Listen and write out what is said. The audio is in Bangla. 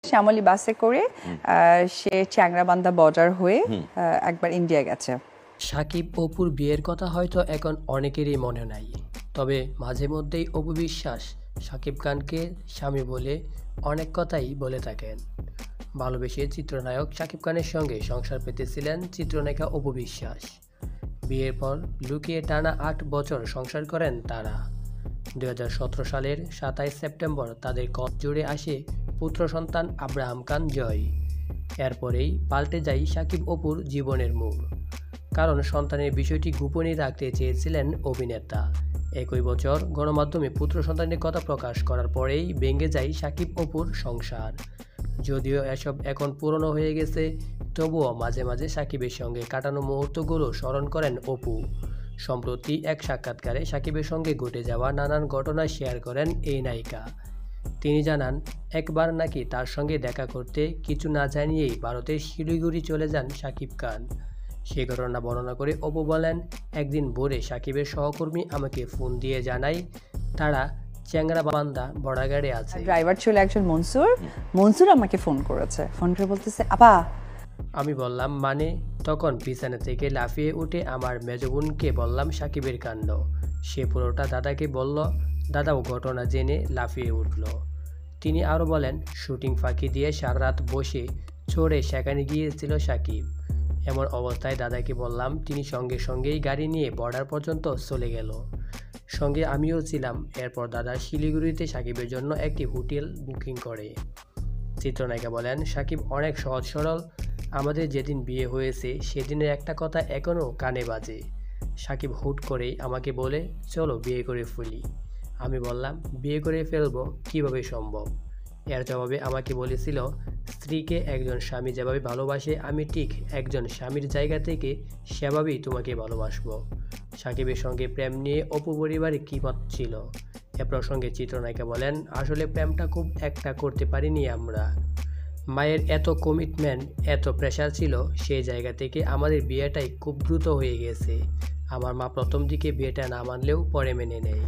শ্যামলী বাসে করে সে চ্যাংরাবান্ধা বর্ডার হয়ে একবার ইন্ডিয়া গেছে। সাকিব অপুর বিয়ের কথা হয়তো এখন অনেকেরই মনে নাই, তবে মাঝে মধ্যেই অপু বিশ্বাস সাকিব খানকে স্বামী বলে অনেক কথাই বলে থাকেন। ভালোবেসে চিত্রনায়ক সাকিব খানের সঙ্গে সংসার পেতেছিলেন চিত্রনায়িকা অপু বিশ্বাস। বিয়ের পর লুকিয়ে টানা 8 বছর সংসার করেন তারা। 2017 সালের 27 সেপ্টেম্বর তাদের কল জুড়ে আসে পুত্র সন্তান আব্রাহাম খান জয়। এরপরেই পাল্টে যায় সাকিব অপুর জীবনের মোড়, কারণ সন্তানের বিষয়টি গোপনই রাখতে চেয়েছিলেন অভিনেতা। একই বছর গণমাধ্যমে পুত্র সন্তানের কথা প্রকাশ করার পরেই ভেঙে যায় সাকিব অপুর সংসার। যদিও এসব এখন পুরনো হয়ে গেছে, তবুও মাঝে মাঝে সাকিবের সঙ্গে কাটানো মুহূর্তগুলো স্মরণ করেন অপু। সম্প্রতি এক সাক্ষাৎকারে সাকিবের সঙ্গে ঘটে যাওয়া নানান ঘটনা শেয়ার করেন এই নায়িকা। তিনি জানান, একবার নাকি তার সঙ্গে দেখা করতে কিছু না জানিয়েই ভারতের শিলিগুড়ি চলে যান সাকিব খান। সে ঘটনা বর্ণনা করে অপু বলেন, একদিন ভোরে সাকিবের সহকর্মী আমাকে ফোন দিয়ে জানায় তারা চ্যাংরাবান্ধা বর্ডারে আছে। ড্রাইভার ছিল একজন মনসুর আমাকে ফোন করেছে, ফোন করে বলতেছে আপা। আমি বললাম মানে? তখন বিছানা থেকে লাফিয়ে উঠে আমার মেজ বোনকে বললাম সাকিবের কাণ্ড। সে পুরোটা দাদাকে বলল, দাদাও ঘটনা জেনে লাফিয়ে উঠল। তিনি আরও বলেন, শুটিং ফাঁকি দিয়ে সারা রাত বসে চড়ে সেখানে গিয়েছিল সাকিব। এমন অবস্থায় দাদাকে বললাম, তিনি সঙ্গে সঙ্গেই গাড়ি নিয়ে বর্ডার পর্যন্ত চলে গেল। সঙ্গে আমিও ছিলাম। এরপর দাদা শিলিগুড়িতে সাকিবের জন্য একটি হোটেল বুকিং করে। চিত্রনায়িকা বলেন, সাকিব অনেক সহজ সরল। আমাদের যেদিন বিয়ে হয়েছে সেদিনের একটা কথা এখনও কানে বাজে। সাকিব হুট করেই আমাকে বলে, চলো বিয়ে করে ফেলি। আমি বললাম, বিয়ে করে ফেলবো কিভাবে সম্ভব? এর জবাবে আমাকে বলেছিল, স্ত্রীকে একজন স্বামী যেভাবে ভালোবাসে আমি ঠিক একজন স্বামীর জায়গা থেকে সেভাবেই তোমাকে ভালোবাসবো। সাকিবের সঙ্গে প্রেম নিয়ে অপু পরিবারে কী মত ছিল? এ প্রসঙ্গে চিত্রনায়িকা বলেন, আসলে প্রেমটা খুব একটা করতে পারিনি আমরা। মায়ের এত কমিটমেন্ট, এত প্রেশার ছিল, সেই জায়গা থেকে আমাদের বিয়েটাই খুব দ্রুত হয়ে গেছে। আমার মা প্রথম দিকে বিয়েটা না মানলেও পরে মেনে নেয়।